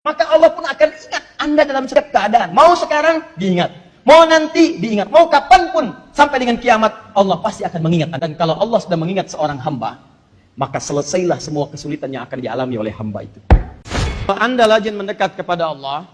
maka Allah pun akan ingat Anda dalam setiap keadaan. Mau sekarang, diingat. Mau nanti, diingat. Mau kapanpun, sampai dengan kiamat, Allah pasti akan mengingat. Dan kalau Allah sudah mengingat seorang hamba, maka selesailah semua kesulitan yang akan dialami oleh hamba itu. Kalau Anda rajin mendekat kepada Allah,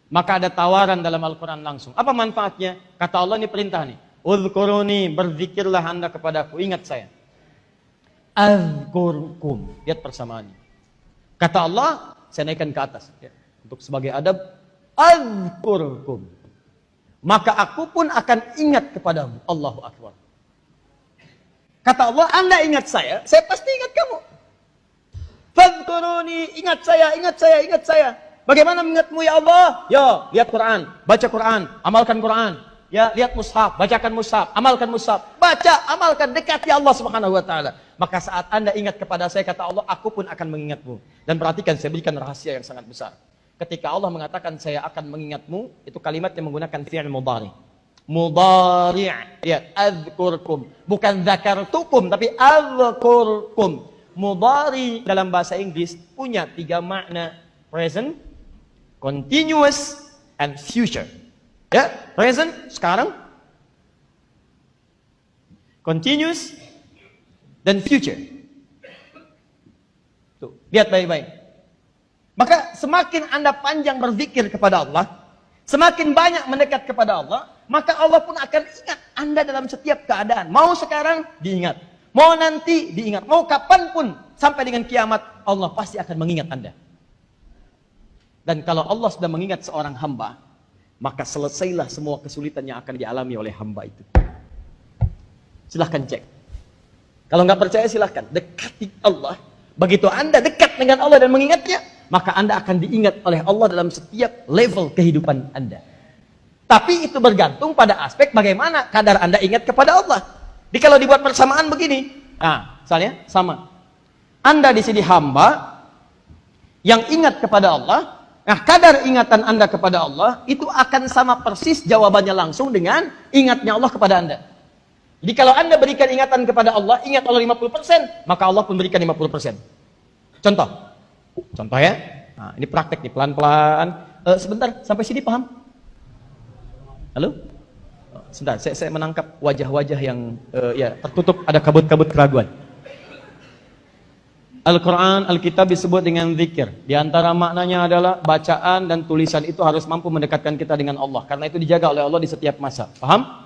maka ada tawaran dalam Al-Quran langsung. Apa manfaatnya? Kata Allah, ini perintah nih. Udhkuruni, berzikirlah Anda kepadaku, ingat saya. Azkurkum. Lihat persamaannya. Kata Allah, saya naikkan ke atas. Ya. Untuk sebagai adab, azkurkum. Maka aku pun akan ingat kepadamu. Allahu Akbar. Kata Allah, Anda ingat saya pasti ingat kamu. Fadhkuruni, ingat saya, ingat saya, ingat saya. Bagaimana mengingatmu ya Allah? Ya, lihat Quran, baca Quran, amalkan Quran. Ya, lihat mushaf, bacakan mushaf, amalkan mushaf. Baca, amalkan, dekati Allah Subhanahu wa taala. Maka saat Anda ingat kepada saya, kata Allah, aku pun akan mengingatmu. Dan perhatikan, saya berikan rahasia yang sangat besar. Ketika Allah mengatakan saya akan mengingatmu, itu kalimat yang menggunakan fi'il mudhari. Mudhari', ya, adzkurkum. Bukan dzakartukum, tapi adzkurkum. Mudhari dalam bahasa Inggris punya 3 makna: present, continuous, and future. Ya, present sekarang, continuous, dan future. Tuh, lihat baik-baik. Maka semakin Anda panjang berzikir kepada Allah, semakin banyak mendekat kepada Allah, maka Allah pun akan ingat Anda dalam setiap keadaan. Mau sekarang, diingat. Mau nanti, diingat. Mau kapanpun, sampai dengan kiamat, Allah pasti akan mengingat Anda. Dan kalau Allah sudah mengingat seorang hamba, maka selesailah semua kesulitan yang akan dialami oleh hamba itu. Silahkan cek. Kalau nggak percaya silahkan. Dekati Allah. Begitu Anda dekat dengan Allah dan mengingatnya, maka Anda akan diingat oleh Allah dalam setiap level kehidupan Anda. Tapi itu bergantung pada aspek bagaimana kadar Anda ingat kepada Allah. Jadi kalau dibuat persamaan begini, misalnya sama. Anda di sini hamba yang ingat kepada Allah, nah kadar ingatan Anda kepada Allah itu akan sama persis jawabannya langsung dengan ingatnya Allah kepada Anda. Jadi kalau Anda berikan ingatan kepada Allah, ingat Allah 50%, maka Allah pun berikan 50%. Contoh ya. Nah, ini praktek nih, pelan-pelan. Sebentar, sampai sini paham? Halo? Sebentar, saya menangkap wajah-wajah yang ya tertutup, ada kabut-kabut keraguan. Al-Quran, Alkitab disebut dengan zikir. Di antara maknanya adalah bacaan dan tulisan itu harus mampu mendekatkan kita dengan Allah. Karena itu dijaga oleh Allah di setiap masa. Paham?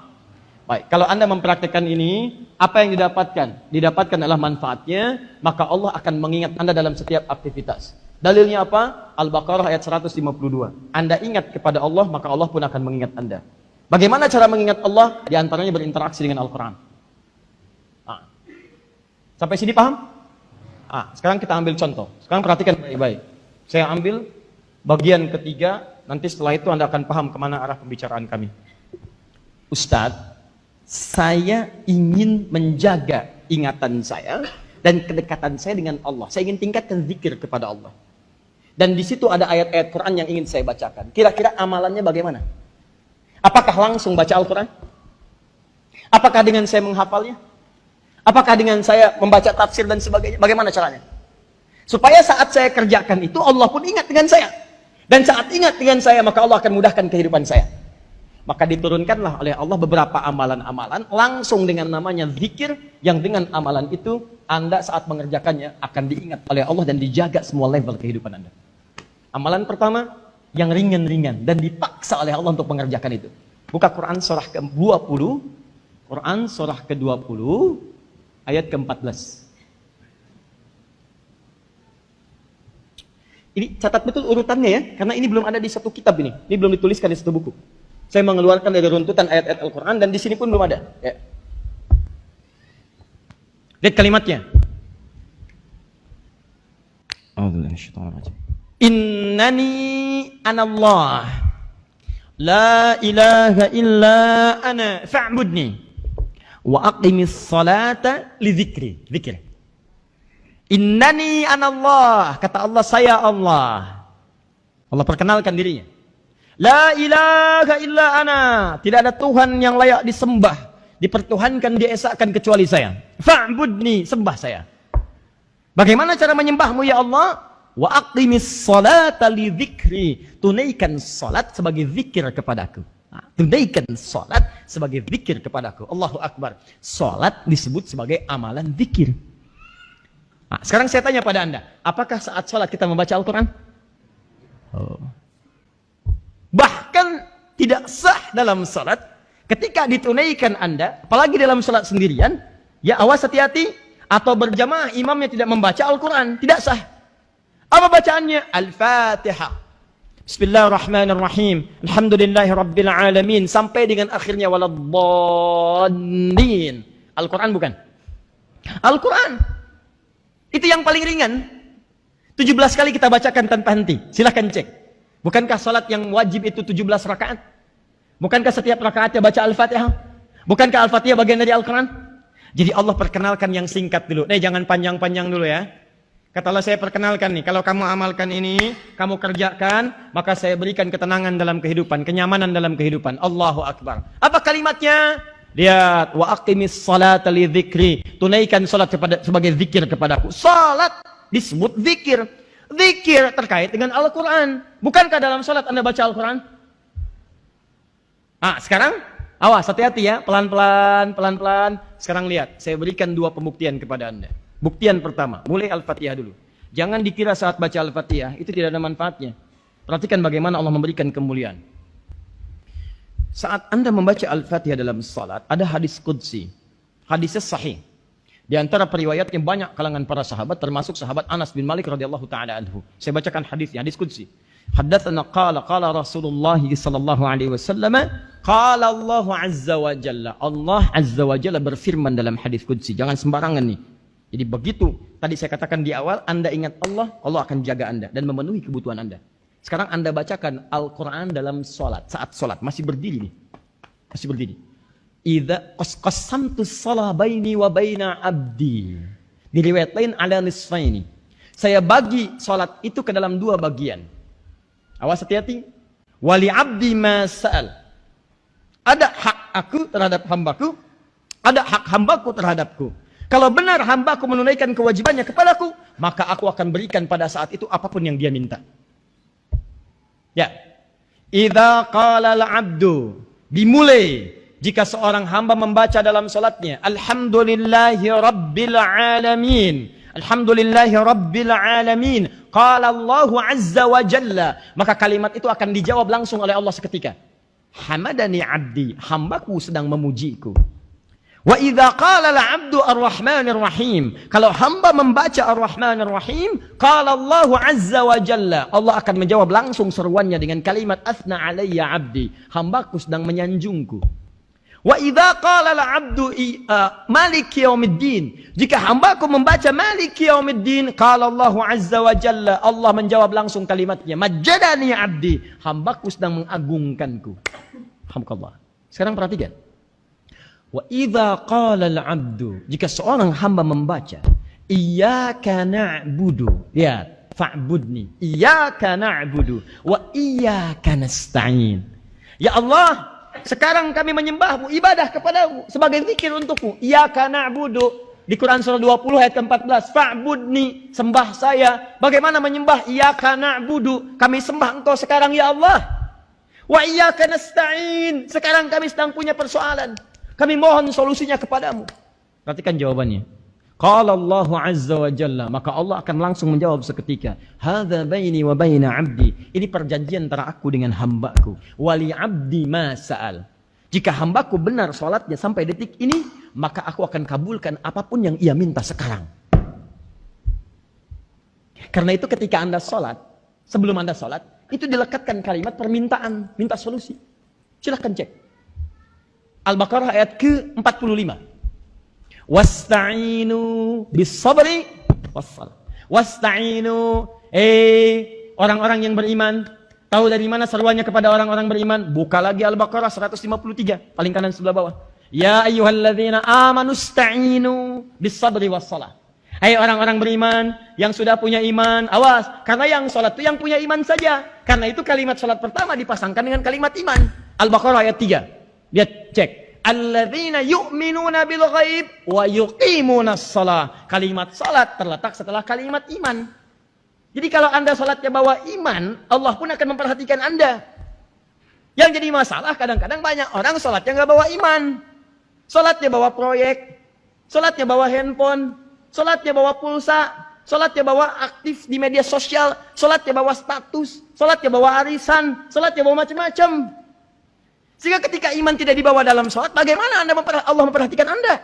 Baik, kalau Anda mempraktikkan ini, apa yang didapatkan? Didapatkan adalah manfaatnya, maka Allah akan mengingat Anda dalam setiap aktivitas. Dalilnya apa? Al-Baqarah ayat 152. Anda ingat kepada Allah, maka Allah pun akan mengingat Anda. Bagaimana cara mengingat Allah? Di antaranya berinteraksi dengan Al-Quran. Sampai sini paham? Sekarang kita ambil contoh. Sekarang perhatikan baik-baik. Saya ambil bagian ketiga, nanti setelah itu Anda akan paham kemana arah pembicaraan kami. Ustadz, saya ingin menjaga ingatan saya dan kedekatan saya dengan Allah. Saya ingin tingkatkan zikir kepada Allah. Dan di situ ada ayat-ayat Quran yang ingin saya bacakan. Kira-kira amalannya bagaimana? Apakah langsung baca Al-Quran? Apakah dengan saya menghafalnya? Apakah dengan saya membaca tafsir dan sebagainya? Bagaimana caranya? Supaya saat saya kerjakan itu Allah pun ingat dengan saya. Dan saat ingat dengan saya, maka Allah akan mudahkan kehidupan saya. Maka diturunkanlah oleh Allah beberapa amalan-amalan langsung dengan namanya zikir, yang dengan amalan itu Anda saat mengerjakannya akan diingat oleh Allah dan dijaga semua level kehidupan Anda. Amalan pertama yang ringan-ringan dan dipaksa oleh Allah untuk mengerjakan itu. Buka Quran surah ke-20, Quran surah ke-20 ayat ke-14. Ini catat betul urutannya ya, karena ini belum ada di satu kitab ini belum dituliskan di satu buku. Saya mengeluarkan dari runtutan ayat-ayat Al-Quran dan di sini pun belum ada. Ya. Lihat kalimatnya. Innani anallah la ilaha illa ana fa'budni wa aqimis salata li dzikri. Zikir. Innani anallah, kata Allah, saya Allah. Allah perkenalkan dirinya. La ilaha illa ana, tidak ada Tuhan yang layak disembah, dipertuhankan, diesakan kecuali saya. Fa'budni, sembah saya. Bagaimana cara menyembahmu ya Allah? Wa aqimis salata li dzikri. Tunaikan salat sebagai zikir kepadaku. Nah, tunaikan salat sebagai zikir kepadaku. Allahu Akbar. Salat disebut sebagai amalan zikir. Nah, sekarang saya tanya pada Anda, apakah saat salat kita membaca Al-Quran? Oh. Bahkan tidak sah dalam salat ketika ditunaikan Anda, apalagi dalam salat sendirian, ya awas hati-hati, atau berjamaah imamnya tidak membaca Al-Quran, tidak sah. Apa bacaannya? Al-Fatihah. Bismillahirrahmanirrahim. Alhamdulillahi Rabbil Alamin. Sampai dengan akhirnya waladhdallin. Al-Quran bukan? Al-Quran. Itu yang paling ringan. 17 kali kita bacakan tanpa henti. Silahkan cek. Bukankah salat yang wajib itu 17 rakaat? Bukankah setiap rakaatnya baca Al-Fatihah? Bukankah Al-Fatihah bagian dari Al-Quran? Jadi Allah perkenalkan yang singkat dulu. Jangan panjang-panjang dulu ya. Katalah saya perkenalkan nih, kalau kamu amalkan ini, kamu kerjakan, maka saya berikan ketenangan dalam kehidupan, kenyamanan dalam kehidupan. Allahu Akbar. Apa kalimatnya? Lihat, wa aqimis salata li dzikri. Tunaikan salat sebagai zikir kepadaku. Salat disebut zikir. Zikir terkait dengan Al-Quran. Bukankah dalam salat Anda baca Al-Quran? Nah, sekarang awas, hati-hati ya, pelan-pelan. Sekarang lihat, saya berikan 2 pembuktian kepada Anda. Buktian pertama, mulai Al-Fatihah dulu. Jangan dikira saat baca Al-Fatihah itu tidak ada manfaatnya. Perhatikan bagaimana Allah memberikan kemuliaan. Saat Anda membaca Al-Fatihah dalam salat, ada hadis qudsi. Hadisnya sahih. Di antara periwayatnya banyak kalangan para sahabat, termasuk sahabat Anas bin Malik radhiyallahu taala anhu. Saya bacakan hadisnya, hadis qudsi. Haddatsana qala Rasulullah sallallahu alaihi wasallam, qala Allah azza wa jalla. Allah azza wa jalla berfirman dalam hadis qudsi. Jangan sembarangan nih. Jadi begitu tadi saya katakan di awal, Anda ingat Allah, Allah akan jaga Anda dan memenuhi kebutuhan Anda. Sekarang Anda bacakan Al-Quran dalam salat, saat salat, masih berdiri nih. Masih berdiri. Idza qasamtu shalah baini wa baina abdi. Di riwayat lain ala nisfaini. Saya bagi salat itu ke dalam 2 bagian. Awas hati-hati. Wali abdi ma sa'al. Ada hak aku terhadap hambaku, ada hak hambaku terhadapku. Kalau benar hambaku menunaikan kewajibannya kepadaku, maka aku akan berikan pada saat itu apapun yang dia minta. Ya. Idza qala al-'abdu, dimulai jika seorang hamba membaca dalam salatnya, alhamdulillahi rabbil alamin. Alhamdulillahi rabbil alamin. Qala Allah azza wa jalla, maka kalimat itu akan dijawab langsung oleh Allah seketika. Hamadani 'abdi, hambaku sedang memujiku. Wa idza qala al-'abdu ar-rahmanir rahim, kalau hamba membaca ar-rahmanir rahim, qala Allah azza wa jalla, Allah akan menjawab langsung seruannya dengan kalimat athna alayya 'abdi, hambaku sedang menyanjungku. Wa idza qala al-'abdu maliki yaumiddin, jika hambaku membaca maliki yaumiddin, qala Allah azza wa jalla, Allah menjawab langsung kalimatnya majjadani 'abdi, hambaku sedang mengagungkanku. Alhamdulillah. Sekarang perhatikan. Wa idza qala al-'abdu, jika seorang hamba membaca iyyaka na'budu, lihat, fa'budni, iyyaka na'budu wa iyyaka nasta'in. Ya Allah, sekarang kami menyembahmu, ibadah kepadamu sebagai zikir untukmu. Iyyaka na'budu di Quran surah 20 ayat ke-14, fa'budni, sembah saya. Bagaimana menyembah? Iyyaka na'budu, kami sembah engkau sekarang ya Allah. Wa iyyaka nasta'in, sekarang kami sedang punya persoalan, kami mohon solusinya kepadamu. Perhatikan jawabannya. Qala Allah azza wa jalla, maka Allah akan langsung menjawab seketika. Hadza baini wa baina 'abdi. Ini perjanjian antara aku dengan hambaku. Wali 'abdi ma sa'al. Jika hambaku benar salatnya sampai detik ini, maka aku akan kabulkan apapun yang ia minta sekarang. Karena itu ketika Anda salat, sebelum Anda salat, itu dilekatkan kalimat permintaan, minta solusi. Silahkan cek. Al-Baqarah ayat ke-45. Wasta'inu bis-sabri was-salah. Wasta'inu, orang-orang yang beriman, tahu dari mana seruannya kepada orang-orang beriman? Buka lagi Al-Baqarah 153, paling kanan sebelah bawah. Ya ayyuhalladzina amanu ista'inu bis-sabri was-salah. Hai orang-orang beriman yang sudah punya iman, awas, karena yang salat itu yang punya iman saja. Karena itu kalimat salat pertama dipasangkan dengan kalimat iman. Al-Baqarah ayat 3. Lihat, cek. Alladzina yu'minuna bil ghaib wa yuqimunas shalah. Kalimat salat terletak setelah kalimat iman. Jadi kalau Anda salatnya bawa iman, Allah pun akan memperhatikan Anda. Yang jadi masalah kadang-kadang banyak orang salatnya nggak bawa iman. Salatnya bawa proyek, salatnya bawa handphone, salatnya bawa pulsa, salatnya bawa aktif di media sosial, salatnya bawa status, salatnya bawa arisan, salatnya bawa macam-macam. Sehingga ketika iman tidak dibawa dalam salat, bagaimana Allah memperhatikan Anda?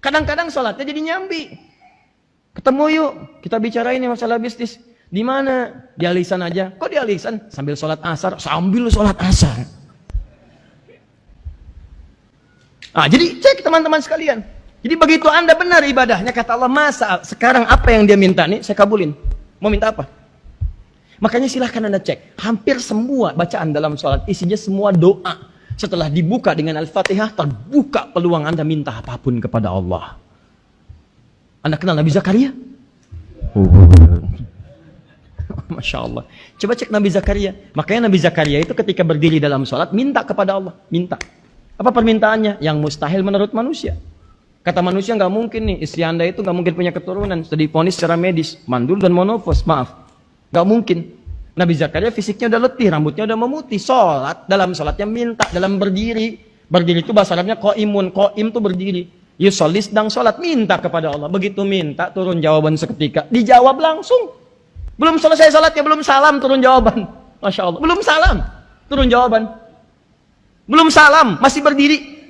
Kadang-kadang salatnya jadi nyambi. Ketemu yuk, kita bicara ini masalah bisnis. Di mana? Di alisan aja. Kok di alisan? Sambil sholat asar. Sambil sholat asar. Nah, jadi cek teman-teman sekalian. Jadi begitu Anda benar ibadahnya, kata Allah, masa sekarang apa yang dia minta nih, saya kabulin. Mau minta apa? Makanya silahkan Anda cek. Hampir semua bacaan dalam sholat isinya semua doa. Setelah dibuka dengan Al-Fatihah, terbuka peluang Anda minta apapun kepada Allah. Anda kenal Nabi Zakaria? Masya Allah. Coba cek Nabi Zakaria. Makanya Nabi Zakaria itu ketika berdiri dalam sholat, minta kepada Allah. Minta. Apa permintaannya? Yang mustahil menurut manusia. Kata manusia nggak mungkin nih, istri Anda itu nggak mungkin punya keturunan. Sudah divonis secara medis. Mandul dan monofos, maaf. Nggak mungkin. Nabi Zakaria fisiknya udah letih, rambutnya udah memutih. Sholat, dalam sholatnya minta. Dalam berdiri. Berdiri itu bahasa Arabnya qa'imun. Qa'im itu berdiri. Yusolli sedang sholat, minta kepada Allah. Begitu minta, turun jawaban seketika. Dijawab langsung. Belum selesai sholatnya, belum salam, turun jawaban. Masya Allah. Belum salam, turun jawaban. Belum salam, masih berdiri.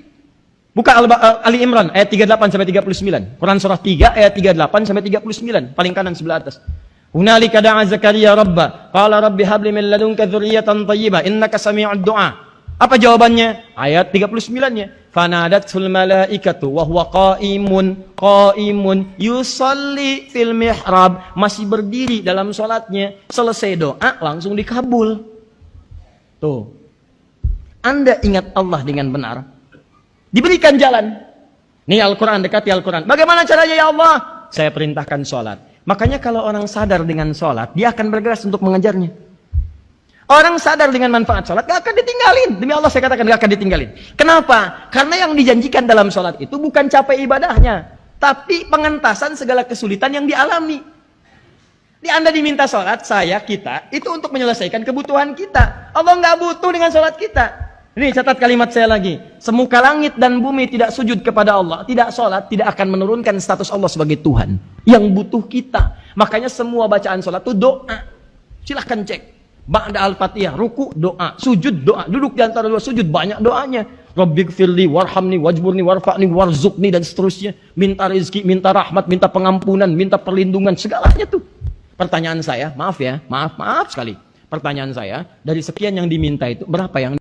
Buka Ali Imran, ayat 38-39. Quran surah 3, ayat 38-39. Paling kanan sebelah atas. Hunalika da'a Zakaria Rabba. Qala Rabbi habli min ladunka dzurriyyatan thayyibah. Innaka sami'ud du'a. Apa jawabannya? Ayat 39-nya. Fanadatul malaikatu wa huwa qa'imun yusalli fil mihrab, masih berdiri dalam salatnya, selesai doa langsung dikabul. Tuh. Anda ingat Allah dengan benar, diberikan jalan. Nih Al-Qur'an, dekati Al-Qur'an. Bagaimana caranya ya Allah? Saya perintahkan salat. Makanya kalau orang sadar dengan salat, dia akan bergegas untuk mengejarnya. Orang sadar dengan manfaat sholat, gak akan ditinggalin. Demi Allah saya katakan gak akan ditinggalin. Kenapa? Karena yang dijanjikan dalam sholat itu bukan capai ibadahnya, tapi pengentasan segala kesulitan yang dialami. Di Anda diminta sholat, saya, kita, itu untuk menyelesaikan kebutuhan kita. Allah gak butuh dengan sholat kita. Ini catat kalimat saya lagi. Semuka langit dan bumi tidak sujud kepada Allah, tidak sholat, tidak akan menurunkan status Allah sebagai Tuhan. Yang butuh kita. Makanya semua bacaan sholat itu doa. Silahkan cek. Ba'da al-fatihah, ruku, doa, sujud, doa. Duduk di antara dua sujud, banyak doanya. Rabbighfirli, warhamni, wajburni, warfa'ni, warzuqni, dan seterusnya. Minta rezeki, minta rahmat, minta pengampunan, minta perlindungan, segalanya tuh. Pertanyaan saya, maaf ya, maaf sekali. Pertanyaan saya, dari sekian yang diminta itu, berapa yang